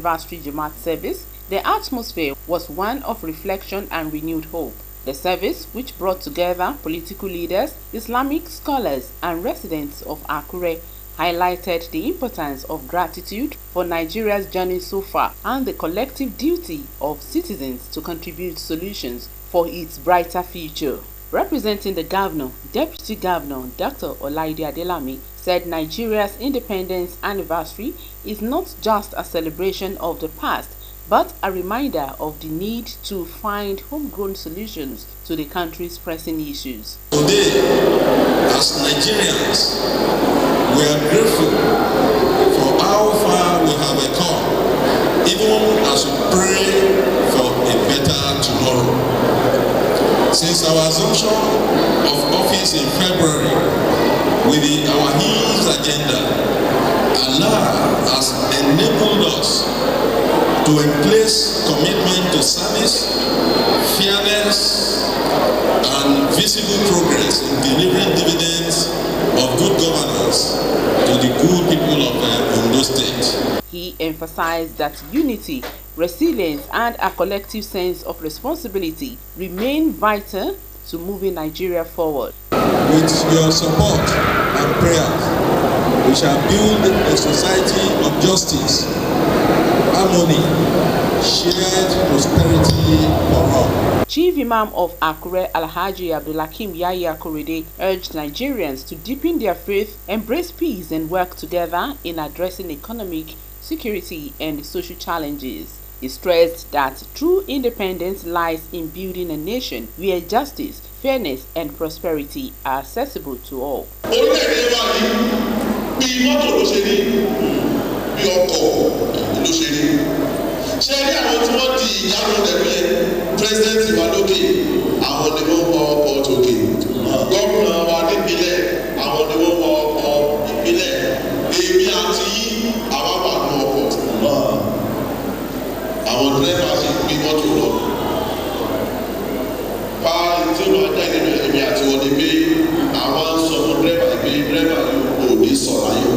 anniversary Jamaat service, the atmosphere was one of reflection and renewed hope. The service, which brought together political leaders, Islamic scholars, and residents of Akure, highlighted the importance of gratitude for Nigeria's journey so far and the collective duty of citizens to contribute solutions for its brighter future. Representing the governor, Deputy Governor Dr. Olaide Adelami said Nigeria's independence anniversary is not just a celebration of the past, but a reminder of the need to find homegrown solutions to the country's pressing issues. Today, as Nigerians, we are grateful for how far we have come, even as we pray for a better tomorrow. Since our assumption of office in February with our His agenda, Allah has enabled us to embrace commitment to service, fairness, and visible progress in delivering dividends of good governance to the good people of Ondo State. He emphasized that unity, resilience, and a collective sense of responsibility remain vital to moving Nigeria forward. With your support and prayers, we shall build a society of justice, harmony, shared prosperity for all. Chief Imam of Akure, Alhaji Abdulhakim Yahya Korede, urged Nigerians to deepen their faith, embrace peace, and work together in addressing economic, security, and social challenges. He stressed that true independence lies in building a nation where justice, fairness, and prosperity are accessible to all. Àwọn dírẹ́bà sì gbé mọ́tò lọ. Báyìí tí ó máa dá nínú ẹ̀mí àti wọn ni pé àwọn ń sọ fún dírẹ́bà pé dírẹ́bà yóò ní sọ̀rọ̀ ayọ̀.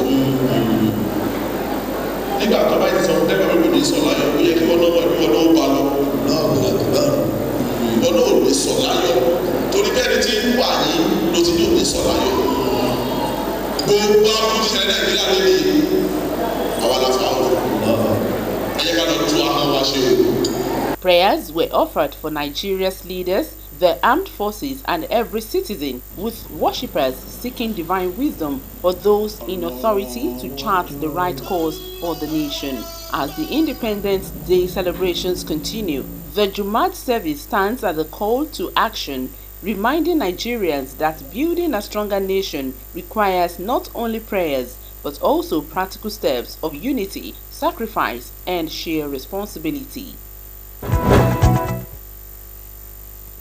Nígbà tó bá ti sọ fún dírẹ́bà yóò ní sọ̀rọ̀ ayọ̀, ó yẹ kí wọ́n náà bí wọ́n náà bá lọ. Wọ́n náà ò ní sọ̀rọ̀ ayọ̀. Torí bẹ́ẹ̀ ni tí ń wà yìí ló ti ní ò ní sọ̀rọ̀ ayọ̀. Gbogbo àwọn tó ti ṣẹlẹ̀ Nàìjíríà lónìí, àwa la fà á. Prayers were offered for Nigeria's leaders, the armed forces, and every citizen, with worshippers seeking divine wisdom for those in authority to chart the right course for the nation. As the Independence Day celebrations continue, the Jumat service stands as a call to action, reminding Nigerians that building a stronger nation requires not only prayers, but also practical steps of unity, sacrifice, and shared responsibility.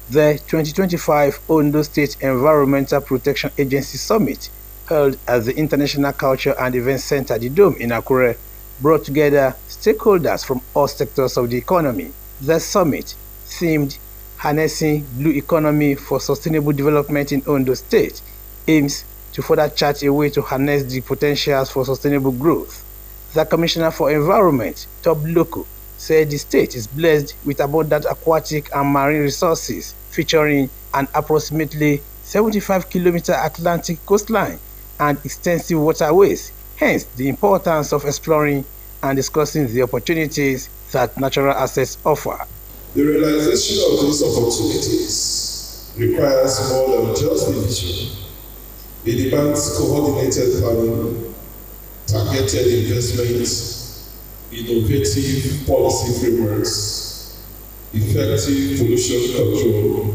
The 2025 Ondo State Environmental Protection Agency Summit, held at the International Culture and Events Center, the Dome in Akure, brought together stakeholders from all sectors of the economy. The summit, themed Harnessing Blue Economy for Sustainable Development in Ondo State, aims to further chart a way to harness the potentials for sustainable growth. The Commissioner for Environment, Top Loco, said the state is blessed with abundant aquatic and marine resources, featuring an approximately 75-kilometer Atlantic coastline and extensive waterways, hence the importance of exploring and discussing the opportunities that natural assets offer. The realization of these opportunities requires more than just a vision. It demands coordinated planning, targeted investments, innovative policy frameworks, effective pollution control,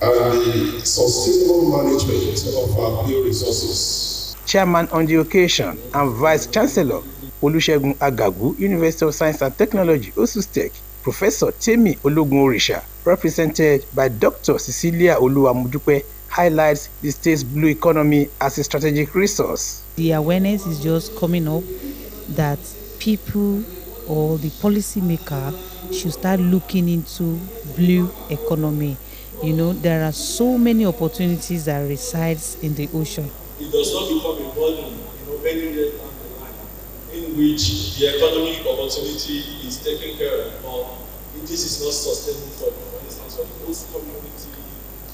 and the sustainable management of our bioresources. Chairman on the occasion and Vice Chancellor Olusegun Agagu, University of Science and Technology, Osrc, Professor Temi Ologun-Orisha, represented by Dr. Cecilia Oluwamudupe, highlights the state's blue economy as a strategic resource. The awareness is just coming up that people or the policymaker should start looking into blue economy. You know, there are so many opportunities that resides in the ocean. It does not become a burden, many years down the line, in which the economic opportunity is taken care of, but this is not sustainable for instance, for the host community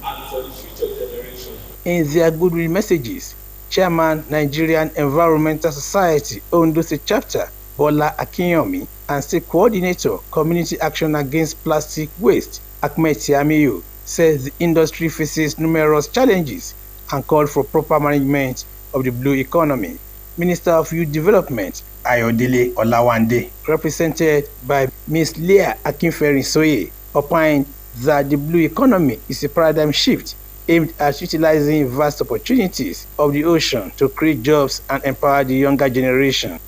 and for the future generation. In their goodwill messages, Chairman, Nigerian Environmental Society, Ondo State Chapter, Bola Akinyomi, and State Coordinator, Community Action Against Plastic Waste, Ahmed Tiamiyu, says the industry faces numerous challenges and called for proper management of the blue economy. Minister of Youth Development, Ayodele Olawande, represented by Ms. Leah Akinferin-Soye, opined that the blue economy is a paradigm shift aimed at utilizing vast opportunities of the ocean to create jobs and empower the younger generation.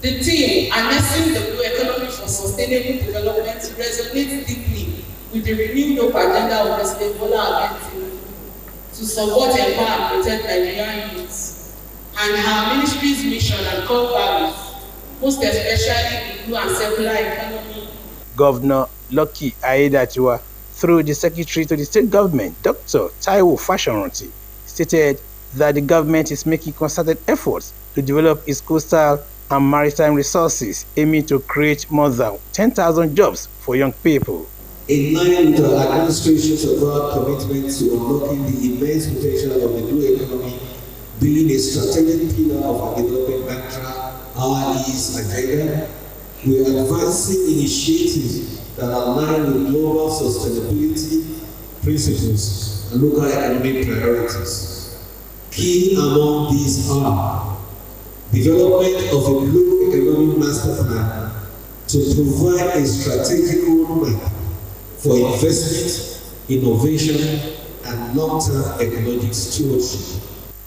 The theme, harnessing the blue economy for sustainable development, resonates deeply with the renewed hope agenda of President Bola Ahmed Tinubu to support, empower, and protect Nigerian youths, and her ministry's mission and core values, most especially the blue and circular economy. Governor Lucky Aiyedatiwa, through the Secretary to the State Government, Dr. Taiwo Fashoranti, stated that the government is making concerted efforts to develop its coastal and maritime resources, aiming to create more than 10,000 jobs for young people. In line with our administration's overall commitment to unlocking the immense potential of the blue economy, being a strategic pillar of our development mantra, our is agenda, we are advancing initiatives that align with global sustainability principles and local economic priorities. Key among these are development of a blue economic master plan to provide a strategic roadmap for investment, innovation, and long-term ecological stewardship.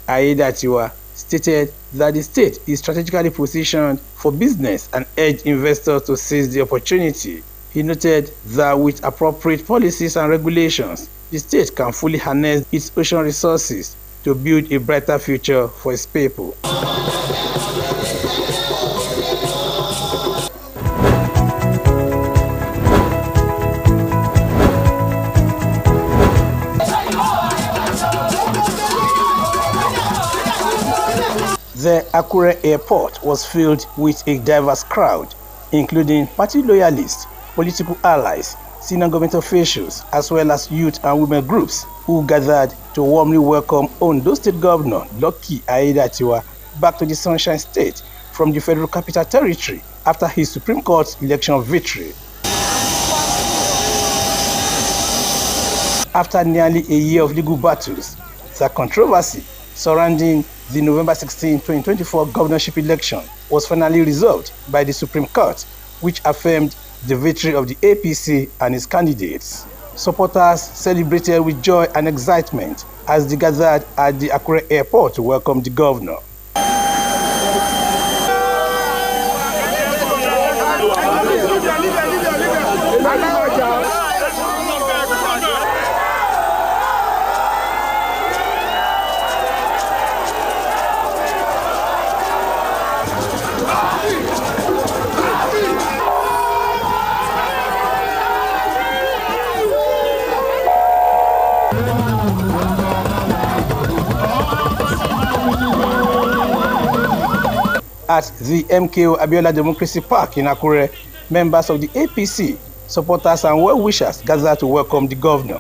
Aiyedatiwa stated that the state is strategically positioned for business and urged investors to seize the opportunity. He noted that with appropriate policies and regulations, the state can fully harness its ocean resources to build a brighter future for its people. The Akure airport was filled with a diverse crowd, including party loyalists, political allies, senior government officials, as well as youth and women groups who gathered to warmly welcome Ondo State Governor Lucky Aiyedatiwa back to the Sunshine State from the Federal Capital Territory after his Supreme Court election victory. After nearly a year of legal battles, the controversy surrounding the November 16, 2024 governorship election was finally resolved by the Supreme Court, which affirmed the victory of the APC and its candidates. Supporters celebrated with joy and excitement as they gathered at the Akure airport to welcome the governor. At the MKO Abiola Democracy Park in Akure, members of the APC, supporters and well-wishers gathered to welcome the governor.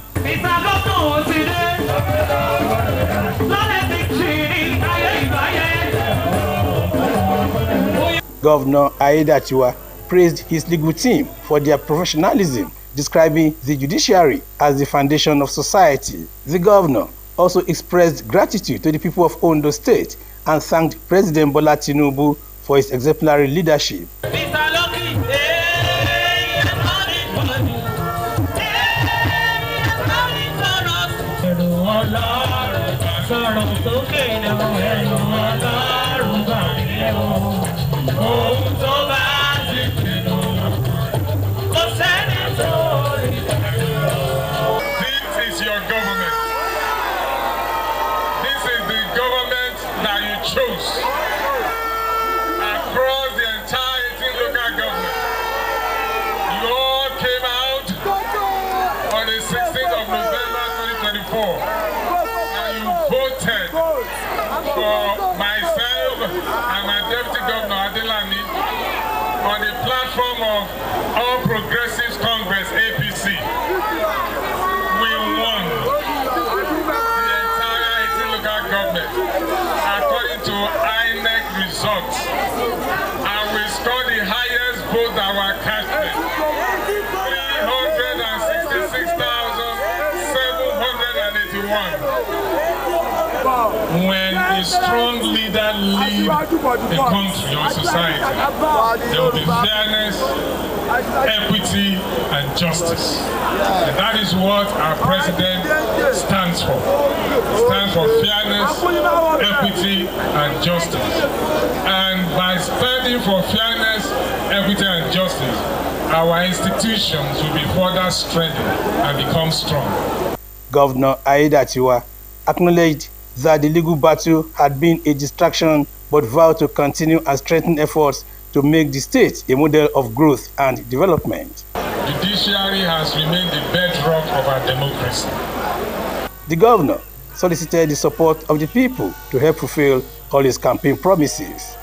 Governor Aiyedatiwa praised his legal team for their professionalism, describing the judiciary as the foundation of society. The governor also expressed gratitude to the people of Ondo State and thanked President Bola Tinubu for his exemplary leadership. This is your government. This is the government that you chose. Across the entire 18 local government, you all came out All Progressives Congress, APC, we won the entire 18 local government according to INEC results. And we scored the highest vote that were casted. 366,781. When a strong leader leads a country or society, there will be fairness, equity, and justice. And that is what our president stands for. It stands for fairness, equity, and justice. And by standing for fairness, equity, and justice, our institutions will be further strengthened and become strong. Governor Aiyedatiwa acknowledged that the legal battle had been a distraction, but vowed to continue and strengthen efforts to make the state a model of growth and development. Judiciary has remained the bedrock of our democracy. The governor solicited the support of the people to help fulfill all his campaign promises.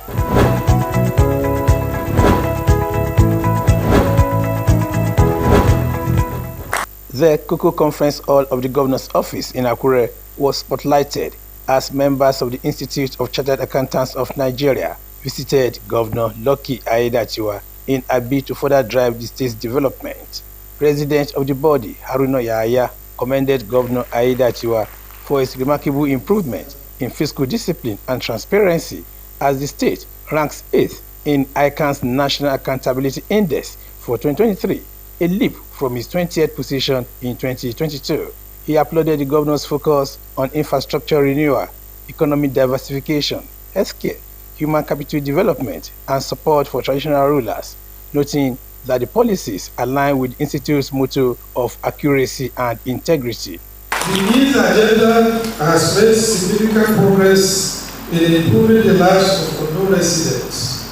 The Cocoa Conference Hall of the Governor's Office in Akure was spotlighted as members of the Institute of Chartered Accountants of Nigeria visited Governor Lucky Aiyedatiwa in a bid to further drive the state's development. President of the body, Haruna Yahaya, commended Governor Aiyedatiwa for his remarkable improvement in fiscal discipline and transparency as the state ranks 8th in ICANN's National Accountability Index for 2023, a leap from his 20th position in 2022. He applauded the governor's focus on infrastructure renewal, economic diversification, healthcare, human capital development, and support for traditional rulers, noting that the policies align with the Institute's motto of accuracy and integrity. The NIS agenda has made significant progress in improving the lives of Ondo residents.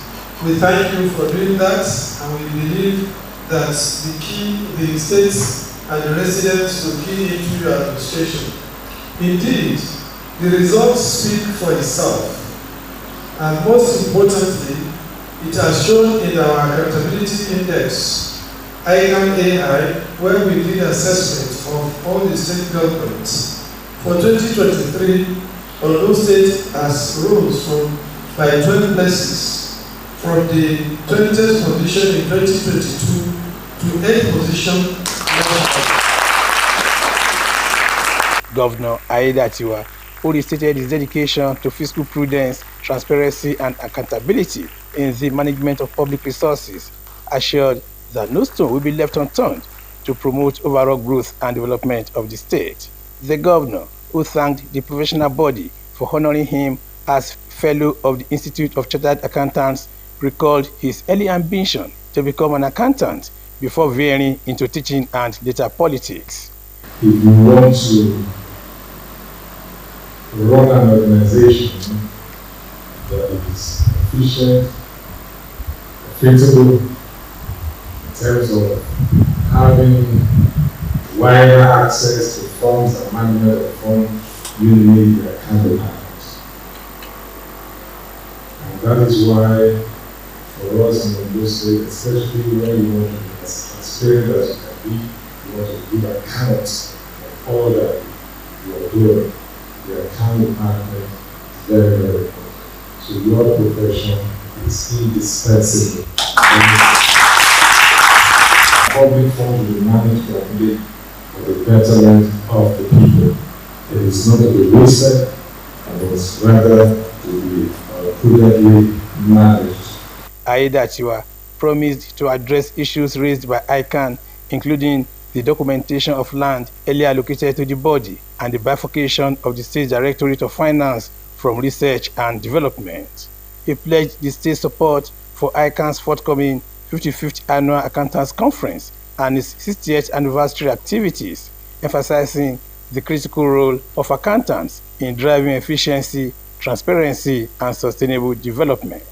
We thank you for doing that, and we believe that the states and the residents will key into your administration. Indeed, the results speak for itself, and most importantly, it has shown in our accountability index, ICANN AI, where we did assessment of all the state governments. For 2023, Ondo State has rose by 12 places, from the 20th position in 2022 to 8th position. Governor Aiyedatiwa, who restated his dedication to fiscal prudence, transparency, and accountability in the management of public resources, assured that no stone will be left unturned to promote overall growth and development of the state. The governor, who thanked the professional body for honoring him as fellow of the Institute of Chartered Accountants, recalled his early ambition to become an accountant before veering into teaching and later politics. If you want to run an organization that is efficient, profitable, in terms of having wider access to funds and management of funds, you need the accountants. And that is why, for us in Ondo State, especially when you want to be as transparent as you can be, you want to give accounts of all that you are doing. The account department is very, very important. So your profession is indispensable. Public funds will be managed properly for the betterment of the people. It is not to be wasted, and it is rather to be prudently managed. Aiyedatiwa promised to address issues raised by ICANN, including the documentation of land earlier allocated to the body and the bifurcation of the State Directorate of Finance from research and development. He pledged the state support for ICANN's forthcoming 55th Annual Accountants Conference and its 60th anniversary activities, emphasizing the critical role of accountants in driving efficiency, transparency, and sustainable development.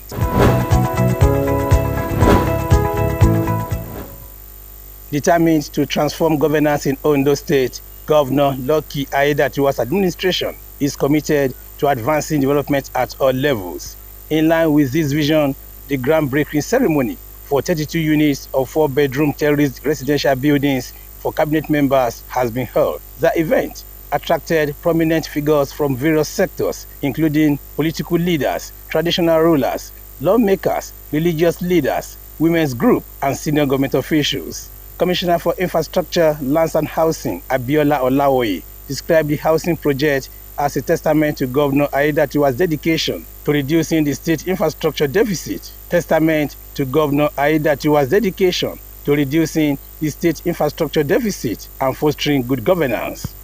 Determined to transform governance in Ondo State, Governor Lucky Aiyedatiwa's administration is committed to advancing development at all levels. In line with this vision, the groundbreaking ceremony for 32 units of 4-bedroom terraced residential buildings for cabinet members has been held. The event attracted prominent figures from various sectors, including political leaders, traditional rulers, lawmakers, religious leaders, women's group, and senior government officials. Commissioner for Infrastructure, Lands and Housing, Abiola Olawoye, described the housing project as a testament to Governor Aiyedatiwa's dedication to reducing the state infrastructure deficit. Testament to Governor Aiyedatiwa's dedication to reducing the state infrastructure deficit and fostering good governance.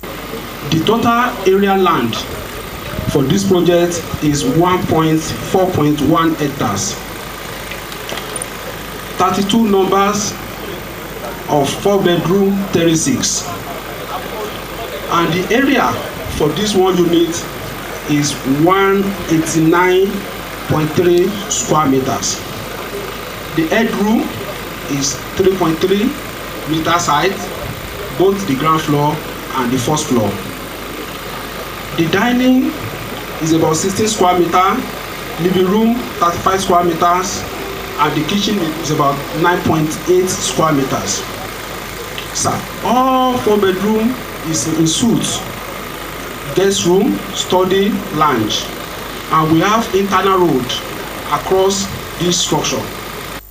The total area land for this project is 4.1 hectares. 32 numbers of 4-bedroom terraces. And the area for this one unit is 189.3 square meters. The headroom is 3.3 meters height, both the ground floor and the first floor. The dining is about 16 square meters, living room 35 square meters, and the kitchen is about 9.8 square meters. So all 4-bedroom is in suites, guest room, study, lounge, and we have internal road across this structure.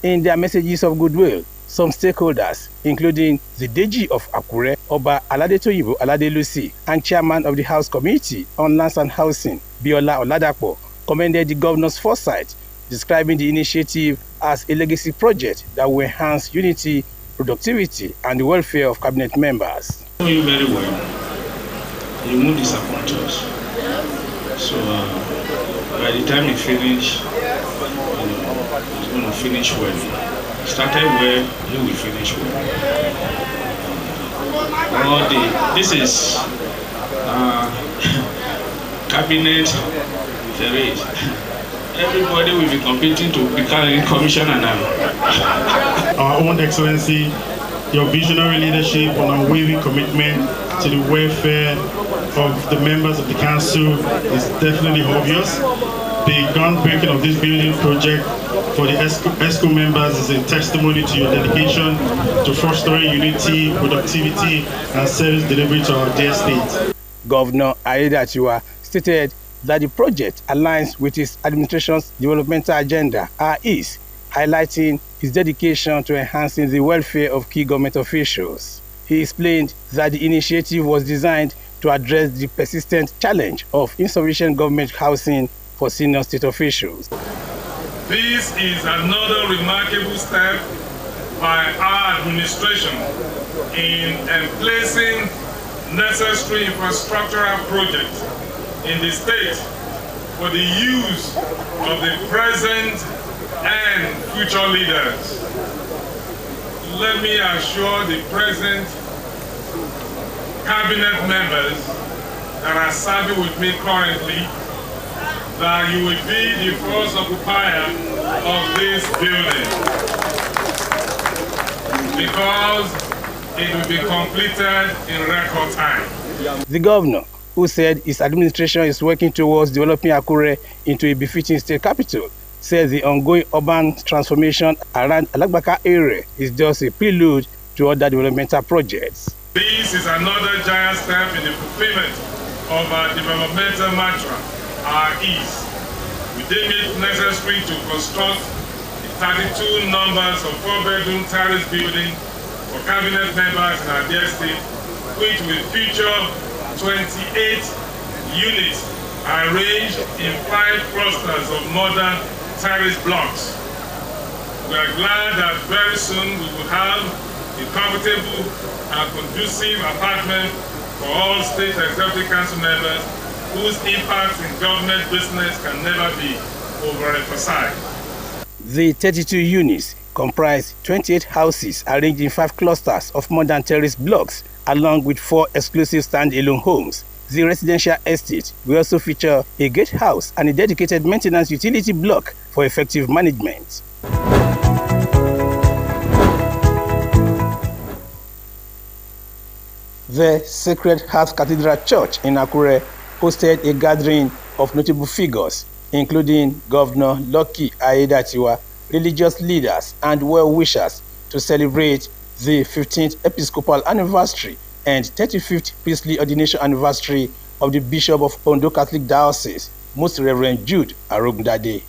In their messages of goodwill, some stakeholders, including the Deji of Akure, Oba Aladetoyibo Aladelusi, and chairman of the House Committee on Lands and Housing, Biola Oladapo, commended the governor's foresight, describing the initiative as a legacy project that will enhance unity, productivity, and the welfare of cabinet members. I know you very well. You won't disappoint us. So by the time you finish, it's going to finish well. Started well, you will finish well. This is cabinet terrain. Everybody will be competing to become commissioner now. Our own Excellency, your visionary leadership and unwavering commitment to the welfare of the members of the council is definitely obvious. The groundbreaking of this building project for the ESCO members is a testimony to your dedication to fostering unity, productivity, and service delivery to our dear state. Governor Aiyedatiwa stated that the project aligns with his administration's developmental agenda, is highlighting his dedication to enhancing the welfare of key government officials. He explained that the initiative was designed to address the persistent challenge of insufficient government housing for senior state officials. This is another remarkable step by our administration in placing necessary infrastructural projects in the state for the use of the present and future leaders. Let me assure the present cabinet members that are serving with me currently that you will be the first occupier of this building because it will be completed in record time. The governor, who said his administration is working towards developing Akure into a befitting state capital, said the ongoing urban transformation around Alagbaka area is just a prelude to other developmental projects. This is another giant step in the fulfillment of our developmental mantra, our ease. We deem it necessary to construct the 32 numbers of 4-bedroom terrace building for cabinet members in our dear state, which will feature 28 units arranged in 5 clusters of modern terrace blocks. We are glad that very soon we will have a comfortable and conducive apartment for all state executive council members whose impact in government business can never be overemphasized. The 32 units comprise 28 houses arranged in 5 clusters of modern terrace blocks, along with 4 exclusive stand-alone homes. The residential estate will also feature a gatehouse and a dedicated maintenance utility block for effective management. The Sacred Heart Cathedral Church in Akure hosted a gathering of notable figures, including Governor Lucky Aiyedatiwa, religious leaders and well-wishers to celebrate the 15th Episcopal anniversary and 35th priestly ordination anniversary of the Bishop of Ondo Catholic Diocese, Most Reverend Jude Arogundade.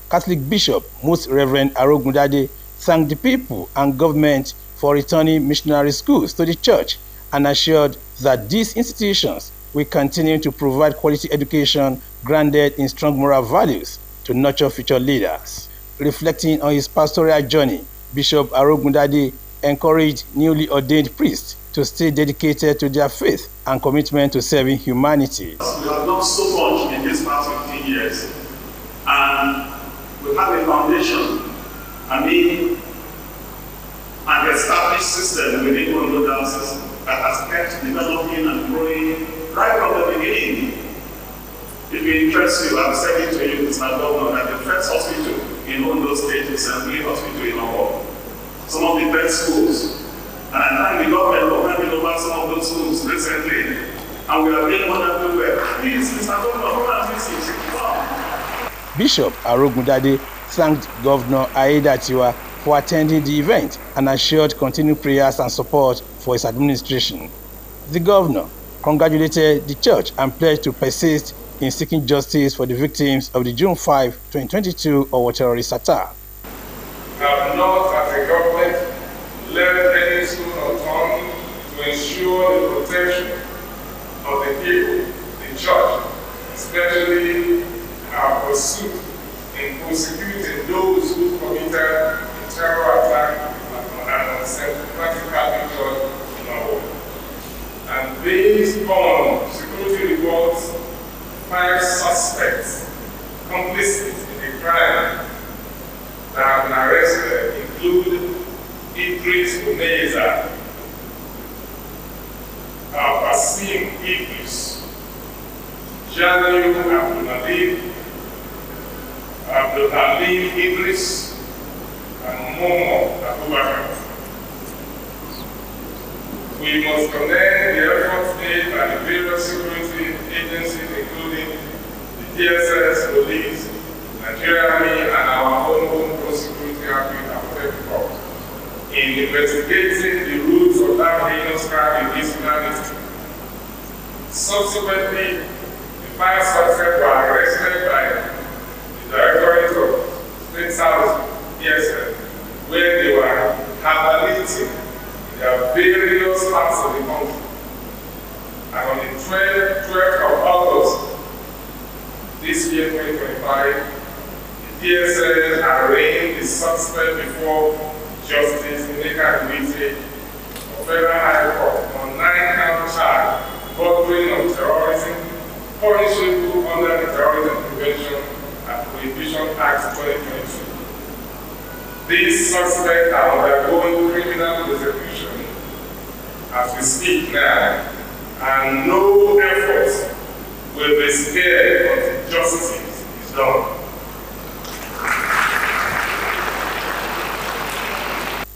Catholic Bishop Most Reverend Arogundade thanked the people and government for returning missionary schools to the church and assured that these institutions will continue to provide quality education grounded in strong moral values to nurture future leaders. Reflecting on his pastoral journey, Bishop Arogundade encouraged newly ordained priests to stay dedicated to their faith and commitment to serving humanity. We have done so much in these past 15 years, and we have a foundation, an established system within Ondo Diocese that has kept developing and growing right from the beginning. If it interests you, I'm saying to you, Mr. Governor, that the first hospital in Ondo State is St. Louis Hospital in Owo. Some of the best schools. And I thank the government for handing over some of those schools recently. And we are doing wonderful work. Please, Mr. Governor, come and visit. Wow. Bishop Arogundade thanked Governor Aiyedatiwa for attending the event and assured continued prayers and support for his administration. The governor congratulated the church and pledged to persist in seeking justice for the victims of the June 5, 2022 Owo terrorist attack. We have not, as a government, left any stone unturned to ensure the protection of the people, the church, especially our pursuit in prosecuting those who committed a terror attack on St. Catholic Church in Owo. And based on security reports, 5 suspects complicit in the crime that have been arrested include Idris Uneza, Basim Idris, Jalil Abdul Halim Idris, and Momo Abubakar. We must commend the efforts made by the various security agencies, including the DSS, police, Nigeria Army, and our own security outfit in investigating the roots of that heinous crime in this humanity. Subsequently, the 5 suspects were arrested by the Directorate of State Service, DSS, where they were habilitating in their various parts of the country. And on the 12th of August this year, 2025, the DSS arraigned the suspect before Justice Nneka Nwite of Federal High Court on 9-count charge bordering on terrorism, punishable under the Terrorism Prevention and Prohibition Act 2022. These suspects are undergoing criminal prosecution as we speak now, and no effort will be spared until justice is done.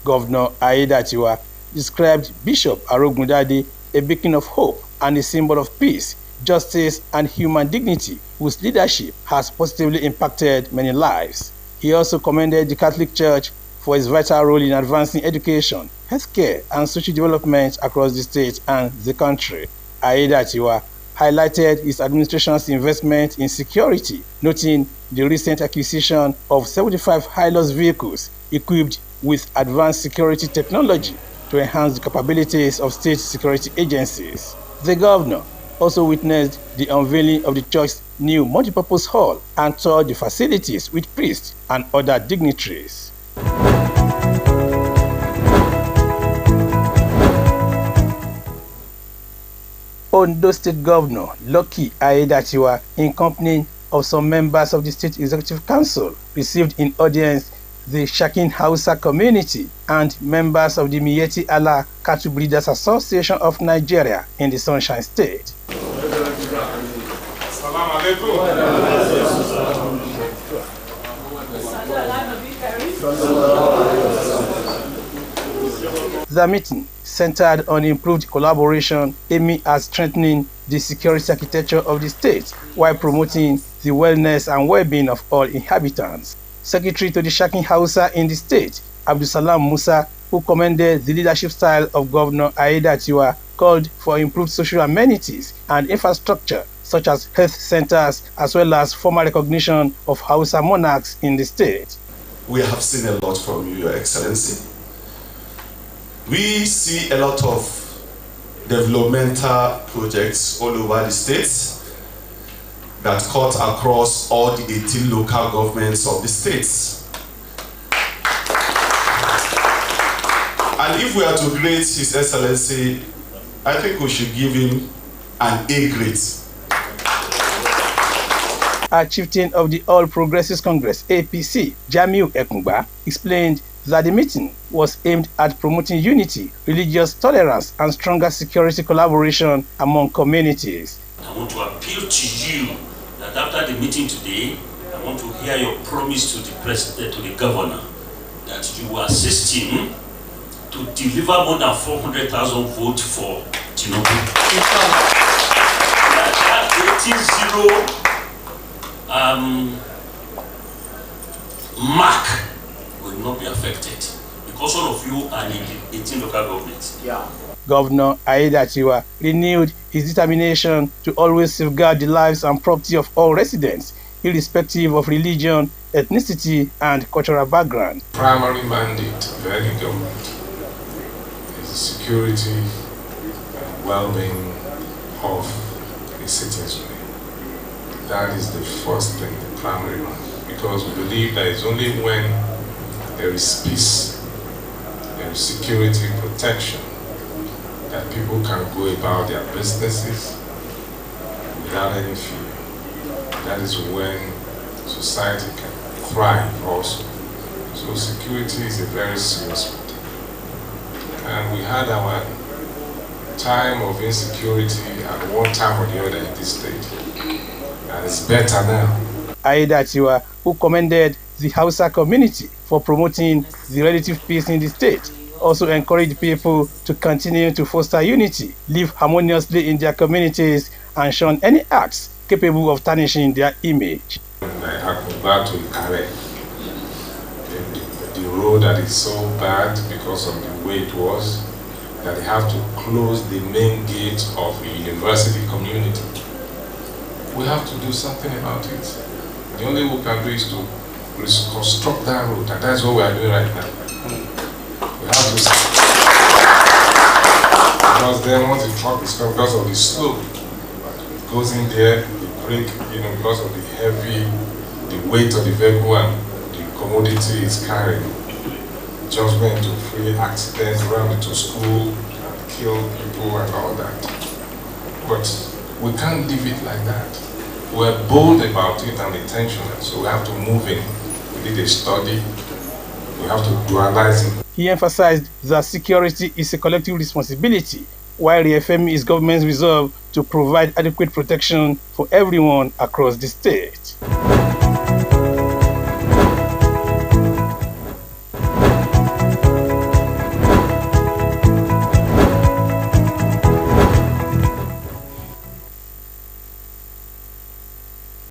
Governor Aiyedatiwa described Bishop Arogundade a beacon of hope and a symbol of peace, justice, and human dignity, whose leadership has positively impacted many lives. He also commended the Catholic Church for its vital role in advancing education, healthcare, and social development across the state and the country. Aiyedatiwa highlighted his administration's investment in security, noting the recent acquisition of 75 Hilux vehicles equipped with advanced security technology to enhance the capabilities of state security agencies. The governor also witnessed the unveiling of the church's new multipurpose hall and toured the facilities with priests and other dignitaries. Ondo State Governor Lucky Aiyedatiwa, in company of some members of the State Executive Council, received in audience the Shakin Hausa community, and members of the Miyetti Allah Cattle Breeders Association of Nigeria in the Sunshine State. The meeting centered on improved collaboration aiming at strengthening the security architecture of the state while promoting the wellness and well-being of all inhabitants. Secretary to the Shakin Hausa in the state, Abdulsalam Musa, who commended the leadership style of Governor Aiyedatiwa, called for improved social amenities and infrastructure such as health centers as well as formal recognition of Hausa monarchs in the state. We have seen a lot from you, Your Excellency. We see a lot of developmental projects all over the states that cut across all the 18 local governments of the states. And if we are to grade His Excellency, I think we should give him an A grade. A chieftain of the All Progressives Congress, APC, Jamiu Ekungba, explained that the meeting was aimed at promoting unity, religious tolerance, and stronger security collaboration among communities. I want to appeal to you that after the meeting today, I want to hear your promise to the president, to the governor, that you will assist him to deliver more than 400,000 votes for Tinubu. That 18-0 mark will not be affected because all of you are in the 18 local governments. Yeah. Governor Aiyedatiwa renewed his determination to always safeguard the lives and property of all residents, irrespective of religion, ethnicity, and cultural background. Primary mandate of any government is the security and well-being of the citizenry. That is the first thing, the primary one, because we believe that it's only when there is peace, there is security, protection, that people can go about their businesses without any fear. That is when society can thrive also. So security is a very serious matter. And we had our time of insecurity at one time or the other in this state. And it's better now. Aiyedatiwa, who commended the Hausa community for promoting the relative peace in the state, also encouraged people to continue to foster unity, live harmoniously in their communities, and shun any acts capable of tarnishing their image. The road that is so bad because of the way it was, that they have to close the main gate of the university community. We have to do something about it. The only way we can do is to reconstruct that road, and that's what we are doing right now. We have to, because then once the truck is coming, because of the slope, it goes in there, the brake, because of the heavy, the weight of the vehicle and the commodity is carrying, just went into free accidents, ran into school, and killed people and all that. But we can't leave it like that. We're bold about it and intentional, so we have to move in. We did a study, we have to dualize it. He emphasized that security is a collective responsibility, while reaffirming his government's resolve to provide adequate protection for everyone across the state.